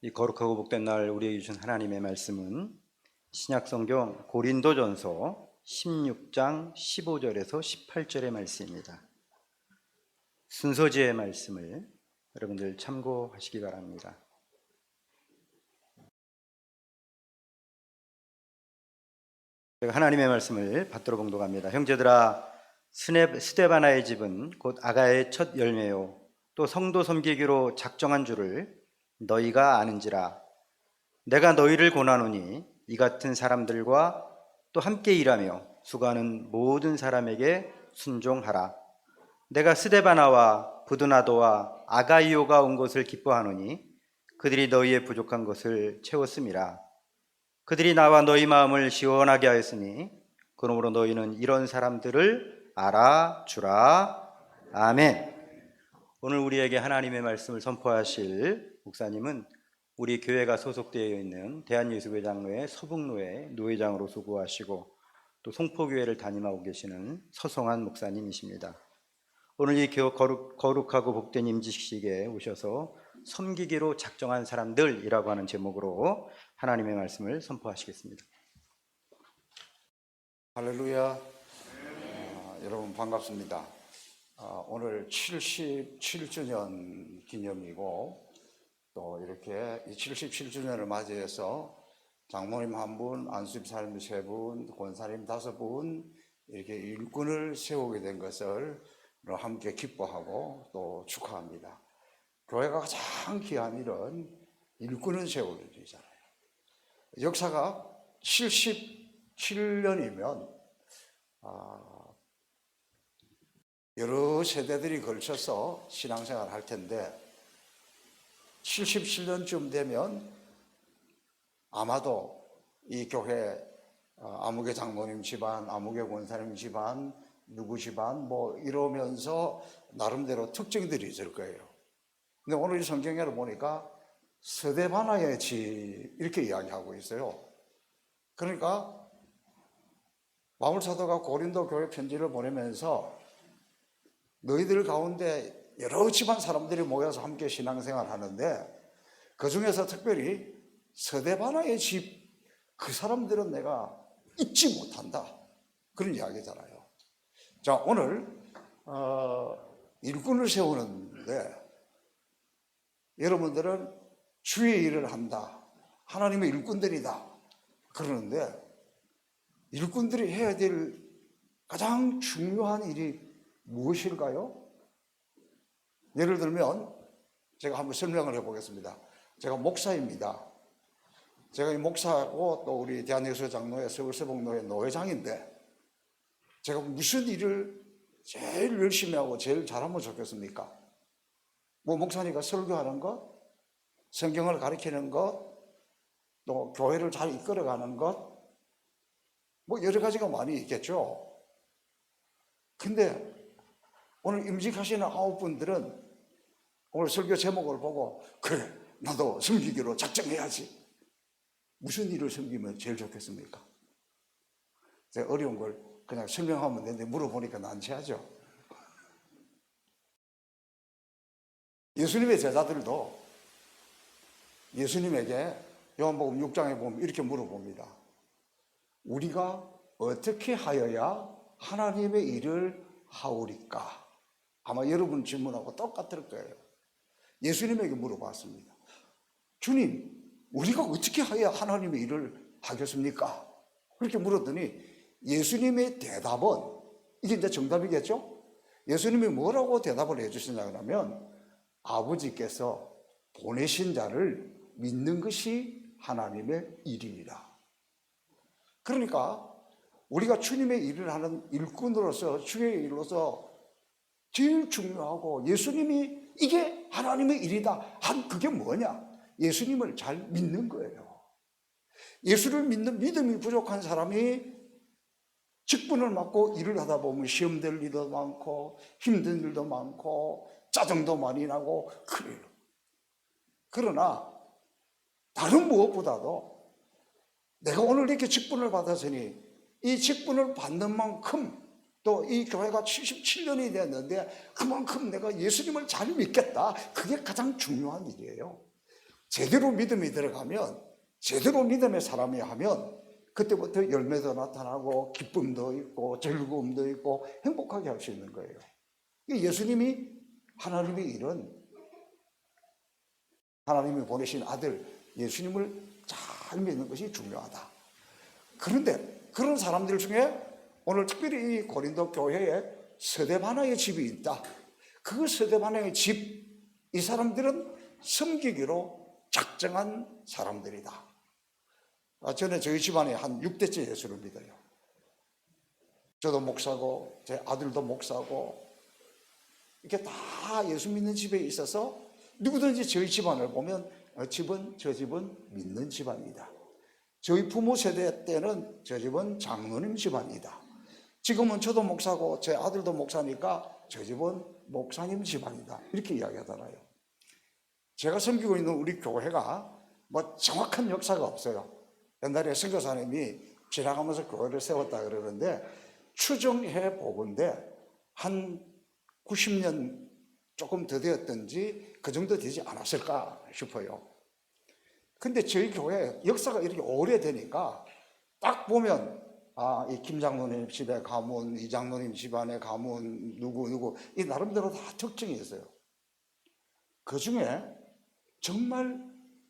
이 거룩하고 복된 날 우리에게 주신 하나님의 말씀은 신약성경 고린도전서 16장 15절에서 18절의 말씀입니다. 순서지의 말씀을 여러분들 참고하시기 바랍니다. 제가 하나님의 말씀을 받들어 봉독합니다. 형제들아, 스데바나의 집은 곧 아가의 첫 열매요 또 성도 섬기기로 작정한 줄을 너희가 아는지라. 내가 너희를 권하노니 이 같은 사람들과 또 함께 일하며 수고하는 모든 사람에게 순종하라. 내가 스데바나와 부드나도와 아가이오가 온 것을 기뻐하노니 그들이 너희의 부족한 것을 채웠음이라. 그들이 나와 너희 마음을 시원하게 하였으니 그러므로 너희는 이런 사람들을 알아주라. 아멘. 오늘 우리에게 하나님의 말씀을 선포하실 목사님은 우리 교회가 소속되어 있는 대한예수교회 장로회 서북로회 노회장으로 수고하시고 또 송포교회를 담임하고 계시는 서성환 목사님이십니다. 오늘 이 거룩하고 복된 임직식에 오셔서 섬기기로 작정한 사람들이라고 하는 제목으로 하나님의 말씀을 선포하시겠습니다. 할렐루야. 여러분 반갑습니다. 오늘 77주년 기념이고 또 이렇게 77주년을 맞이해서 장모님 한 분, 안수집 사님 세 분, 권사님 5분 이렇게 일꾼을 세우게 된 것을 함께 기뻐하고 또 축하합니다. 교회가 가장 귀한 일은 일꾼을 세우는 일이잖아요. 역사가 77년이면 여러 세대들이 걸쳐서 신앙생활을 할 텐데 77년쯤 되면 아마도 이 교회 아무개 장로님 집안, 아무개 권사님 집안, 누구 집안 뭐 이러면서 나름대로 특징들이 있을 거예요. 근데 오늘 이 성경에 보니까 스데바나의 집 이렇게 이야기하고 있어요. 그러니까 바울 사도가 고린도 교회 편지를 보내면서 너희들 가운데 여러 집안 사람들이 모여서 함께 신앙생활 하는데 그 중에서 특별히 스데바나의 집 그 사람들은 내가 잊지 못한다 그런 이야기잖아요. 자, 오늘 일꾼을 세우는데 여러분들은 주의 일을 한다, 하나님의 일꾼들이다 그러는데 일꾼들이 해야 될 가장 중요한 일이 무엇일까요? 예를 들면 제가 한번 설명을 해보겠습니다. 제가 목사입니다. 제가 이 목사하고 또 우리 대한예수교회 장로회 서울서북로회 노회장인데 제가 무슨 일을 제일 열심히 하고 제일 잘하면 좋겠습니까? 뭐 목사니까 설교하는 것, 성경을 가르치는 것, 또 교회를 잘 이끌어가는 것, 뭐 여러 가지가 많이 있겠죠. 근데 오늘 임직하시는 9분들은 오늘 설교 제목을 보고 그래 나도 섬기기로 작정해야지. 무슨 일을 섬기면 제일 좋겠습니까? 제가 어려운 걸 그냥 설명하면 되는데 물어보니까 난처하죠. 예수님의 제자들도 예수님에게 요한복음 6장에 보면 이렇게 물어봅니다. 우리가 어떻게 하여야 하나님의 일을 하오리까? 아마 여러분 질문하고 똑같을 거예요. 예수님에게 물어봤습니다. 주님, 우리가 어떻게 해야 하나님의 일을 하겠습니까? 그렇게 물었더니 예수님의 대답은 이게 이제 정답이겠죠? 예수님이 뭐라고 대답을 해주시냐 그러면 아버지께서 보내신 자를 믿는 것이 하나님의 일이니라. 그러니까 우리가 주님의 일을 하는 일꾼으로서 주의 일로서 제일 중요하고 예수님이 이게 하나님의 일이다 한 그게 뭐냐? 예수님을 잘 믿는 거예요. 예수를 믿는 믿음이 부족한 사람이 직분을 맡고 일을 하다 보면 시험될 일도 많고 힘든 일도 많고 짜증도 많이 나고 그래요. 그러나 다른 무엇보다도 내가 오늘 이렇게 직분을 받았으니 이 직분을 받는 만큼 또 이 교회가 77년이 됐는데 그만큼 내가 예수님을 잘 믿겠다. 그게 가장 중요한 일이에요. 제대로 믿음이 들어가면, 제대로 믿음의 사람이 하면 그때부터 열매도 나타나고 기쁨도 있고 즐거움도 있고 행복하게 할 수 있는 거예요. 예수님이 하나님의 일은 하나님이 보내신 아들 예수님을 잘 믿는 것이 중요하다. 그런데 그런 사람들 중에 오늘 특별히 이 고린도 교회에 스데바나의 집이 있다. 그 스데바나의 집, 이 사람들은 섬기기로 작정한 사람들이다. 저는 저희 집안에 한 6대째 예수를 믿어요. 저도 목사고 제 아들도 목사고 이렇게 다 예수 믿는 집에 있어서 누구든지 저희 집안을 보면 저 집은 믿는 집안이다. 저희 부모 세대 때는 저 집은 장로님 집안이다. 지금은 저도 목사고 제 아들도 목사니까 저 집은 목사님 집안이다. 이렇게 이야기하잖아요. 제가 섬기고 있는 우리 교회가 뭐 정확한 역사가 없어요. 옛날에 선교사님이 지나가면서 교회를 세웠다 그러는데 추정해 보건대 한 90년 조금 더 되었든지 그 정도 되지 않았을까 싶어요. 근데 저희 교회 역사가 이렇게 오래되니까 딱 보면 이 김 장로님 집에 가문, 이 장로님 집안의 가문, 누구 이 나름대로 다 특징이 있어요. 그 중에 정말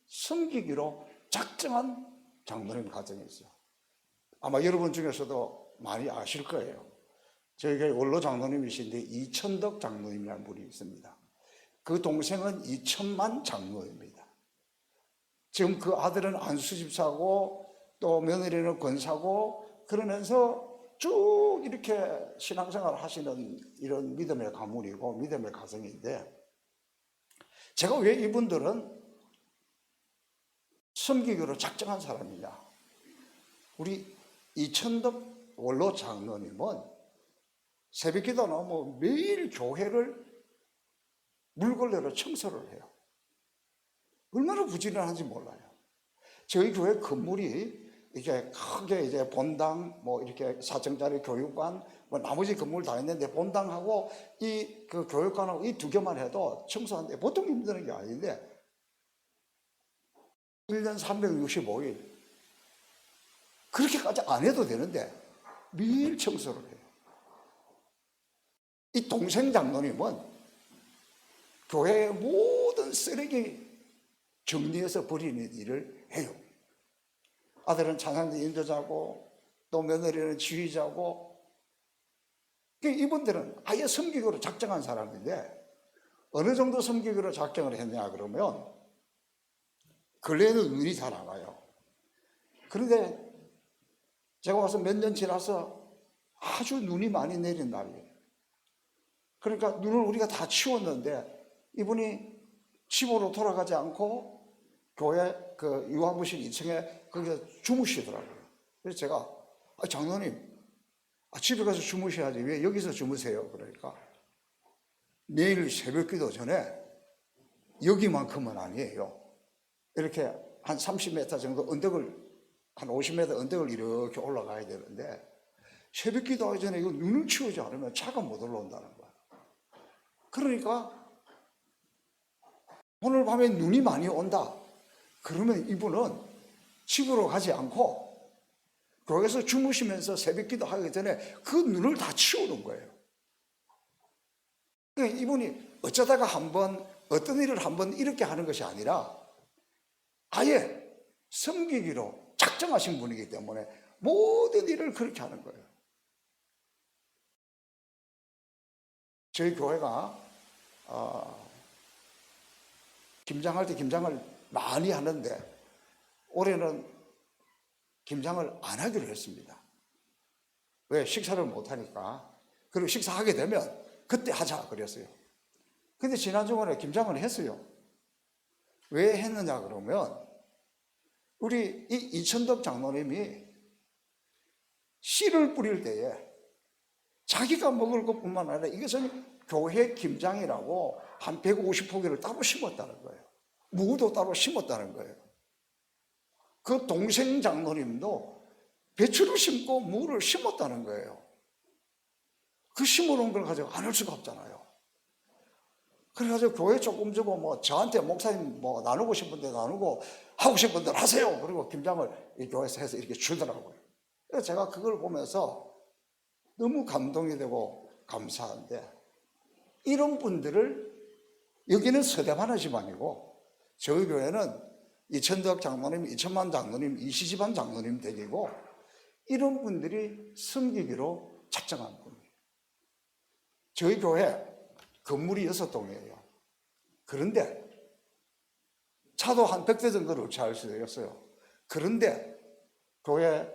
섬기기로 작정한 장로님 가정이 있어요. 아마 여러분 중에서도 많이 아실 거예요. 저희 교회 원로 장로님이신데 이천덕 장로님이라는 분이 있습니다. 그 동생은 이천만 장로입니다. 지금 그 아들은 안수집사고 또 며느리는 권사고 그러면서 쭉 이렇게 신앙생활을 하시는 이런 믿음의 가문이고 믿음의 가정인데, 제가 왜 이분들은 섬기기로 작정한 사람이냐, 우리 이천덕 원로 장로님은 새벽기도 나오면 매일 교회를 물걸레로 청소를 해요. 얼마나 부지런한지 몰라요. 저희 교회 건물이 이게 크게 이제 본당, 뭐 이렇게 4층짜리 교육관, 뭐 나머지 건물 다 있는데 본당하고 이 그 교육관하고 이 두 개만 해도 청소하는데 보통 힘드는 게 아닌데 1년 365일 그렇게까지 안 해도 되는데 매일 청소를 해요. 이 동생 장로님은 교회의 모든 쓰레기 정리해서 버리는 일을 해요. 아들은 찬양대 인도자고 또 며느리는 지휘자고, 이분들은 아예 섬기기로 작정한 사람인데 어느 정도 섬기기로 작정을 했냐 그러면 근래에는 눈이 잘 안 와요. 그런데 제가 와서 몇 년 지나서 아주 눈이 많이 내린 날이에요. 그러니까 눈을 우리가 다 치웠는데 이분이 집으로 돌아가지 않고 교회 그 유아부실 2층에 거기서 주무시더라고요. 그래서 제가 장로님 집에 가서 주무셔야지 왜 여기서 주무세요? 그러니까 매일 새벽기도 전에 여기만큼은 아니에요. 이렇게 한 30m 정도 언덕을, 한 50m 언덕을 이렇게 올라가야 되는데 새벽기도 하기 전에 이거 눈을 치우지 않으면 차가 못 올라온다는 거야. 그러니까 오늘 밤에 눈이 많이 온다 그러면 이분은 집으로 가지 않고 교회에서 주무시면서 새벽기도 하기 전에 그 눈을 다 치우는 거예요. 그러니까 이분이 어쩌다가 한번 어떤 일을 한번 이렇게 하는 것이 아니라 아예 섬기기로 작정하신 분이기 때문에 모든 일을 그렇게 하는 거예요. 저희 교회가 김장할 때 김장을 많이 하는데 올해는 김장을 안 하기로 했습니다. 왜? 식사를 못 하니까. 그리고 식사하게 되면 그때 하자 그랬어요. 근데 지난 주말에 김장을 했어요. 왜 했느냐 그러면 우리 이 이천덕 장로님이 씨를 뿌릴 때에 자기가 먹을 것뿐만 아니라 이것은 교회 김장이라고 한 150포기를 따로 심었다는 거예요. 무도 따로 심었다는 거예요. 그 동생 장로님도 배추를 심고 무를 심었다는 거예요. 그 심어놓은 걸 가지고 안 할 수가 없잖아요. 그래가지고 교회 조금 주고 뭐 저한테 목사님 뭐 나누고 싶은데 나누고 하고 싶은 대로 하세요. 그리고 김장을 이 교회에서 해서 이렇게 주더라고요. 그래서 제가 그걸 보면서 너무 감동이 되고 감사한데, 이런 분들을, 여기는 서대반의 집안이고 저희 교회는 이천덕 장로님, 이천만 장로님, 이시집안 장로님 댁이고, 이런 분들이 섬기기로 작정한 분이에요. 저희 교회 건물이 6동이에요. 그런데 차도 한 100대 정도를 업체할 수 있어요. 그런데 교회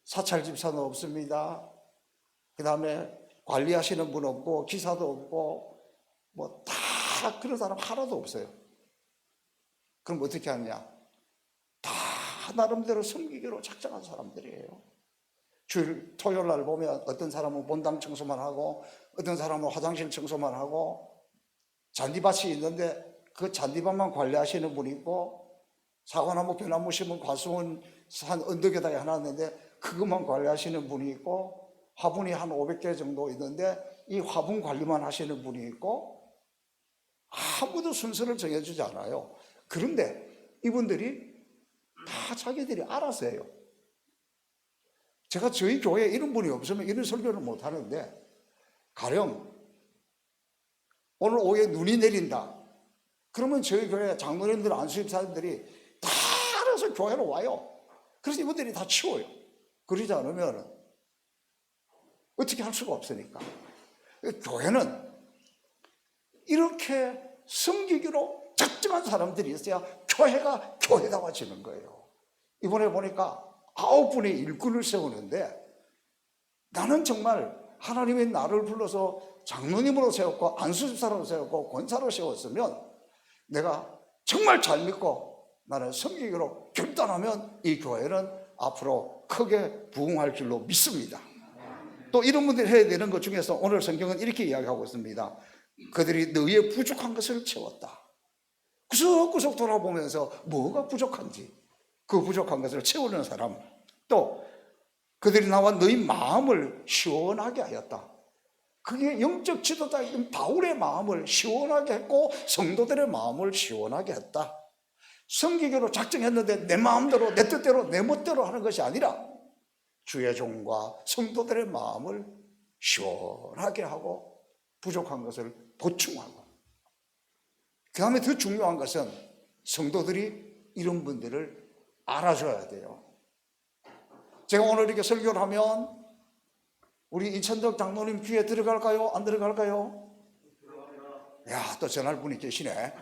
사찰집사는 없습니다. 그 다음에 관리하시는 분 없고 기사도 없고 뭐 다 그런 사람 하나도 없어요. 그럼 어떻게 하느냐? 다 나름대로 섬기기로 작정한 사람들이에요. 주일 토요일 날 보면 어떤 사람은 본당 청소만 하고 어떤 사람은 화장실 청소만 하고, 잔디밭이 있는데 그 잔디밭만 관리하시는 분이 있고, 사과나무 벼나무 심은 과수원 산 언덕에다 하나 있는데 그것만 관리하시는 분이 있고, 화분이 한 500개 정도 있는데 이 화분 관리만 하시는 분이 있고, 아무도 순서를 정해주지 않아요. 그런데 이분들이 다 자기들이 알아서 해요. 제가 저희 교회에 이런 분이 없으면 이런 설교를 못 하는데, 가령 오늘 오후에 눈이 내린다 그러면 저희 교회 장로님들, 안수집사님들이 다 알아서 교회로 와요. 그래서 이분들이 다 치워요. 그러지 않으면 어떻게 할 수가 없으니까. 교회는 이렇게 섬기기로 작정한 사람들이 있어야 교회가 교회다워지는 거예요. 이번에 보니까 9분의 일꾼을 세우는데, 나는 정말 하나님이 나를 불러서 장로님으로 세웠고 안수집사로 세웠고 권사로 세웠으면 내가 정말 잘 믿고 나는 섬기기로 결단하면 이 교회는 앞으로 크게 부흥할 줄로 믿습니다. 또 이런 분들이 해야 되는 것 중에서 오늘 성경은 이렇게 이야기하고 있습니다. 그들이 너희의 부족한 것을 채웠다. 구석구석 돌아보면서 뭐가 부족한지 그 부족한 것을 채우는 사람, 또 그들이 나와 너희 마음을 시원하게 하였다. 그게 영적 지도자인 바울의 마음을 시원하게 했고 성도들의 마음을 시원하게 했다. 섬기기로 작정했는데 내 마음대로 내 뜻대로 내 멋대로 하는 것이 아니라 주의 종과 성도들의 마음을 시원하게 하고 부족한 것을 보충하고, 그 다음에 더 중요한 것은 성도들이 이런 분들을 알아줘야 돼요. 제가 오늘 이렇게 설교를 하면 우리 이천덕 장로님 귀에 들어갈까요? 안 들어갈까요? 야, 또 전할 분이 계시네.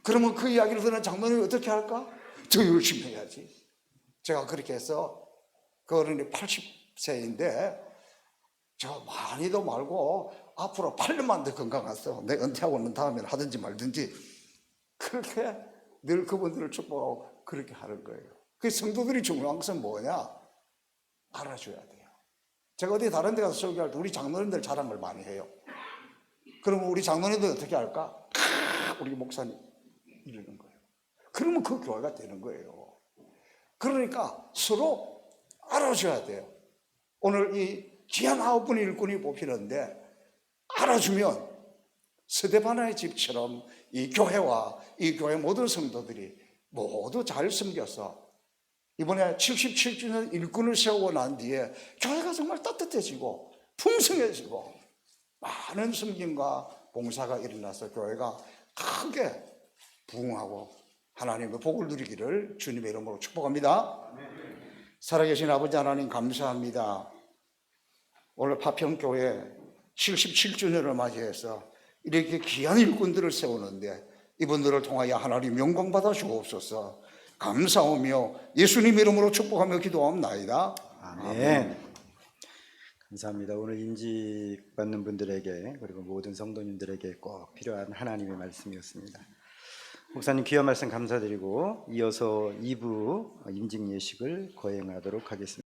그러면 그 이야기를 듣는 장로님이 어떻게 할까? 더 열심히 해야지. 제가 그렇게 해서 그 어른이 80세인데 저 많이도 말고 앞으로 8년만 더 건강하세요. 내가 은퇴하고 난 다음에 하든지 말든지, 그렇게 늘 그분들을 축복하고 그렇게 하는 거예요. 그 성도들이 중요한 것은 뭐냐? 알아줘야 돼요. 제가 어디 다른 데 가서 설교할 때 우리 장로님들 자랑을 많이 해요. 그러면 우리 장로님들 어떻게 할까? 우리 목사님 이러는 거예요. 그러면 그 교회가 되는 거예요. 그러니까 서로 알아줘야 돼요. 오늘 이 귀한 9분의 일꾼이 뽑히는데 알아주면 스데반의 집처럼 이 교회와 이 교회 모든 성도들이 모두 잘 섬겨서 이번에 77주년 일꾼을 세우고 난 뒤에 교회가 정말 따뜻해지고 풍성해지고 많은 섬김과 봉사가 일어나서 교회가 크게 부흥하고 하나님의 복을 누리기를 주님의 이름으로 축복합니다. 살아계신 아버지 하나님 감사합니다. 오늘 파평교회 77주년을 맞이해서 이렇게 귀한 일꾼들을 세우는데 이분들을 통하여 하나님 영광받아 주옵소서. 감사하며 예수님 이름으로 축복하며 기도합나이다. 아멘. 감사합니다. 오늘 인직 받는 분들에게 그리고 모든 성도님들에게 꼭 필요한 하나님의 말씀이었습니다. 목사님 귀한 말씀 감사드리고 이어서 2부 임직 예식을 거행하도록 하겠습니다.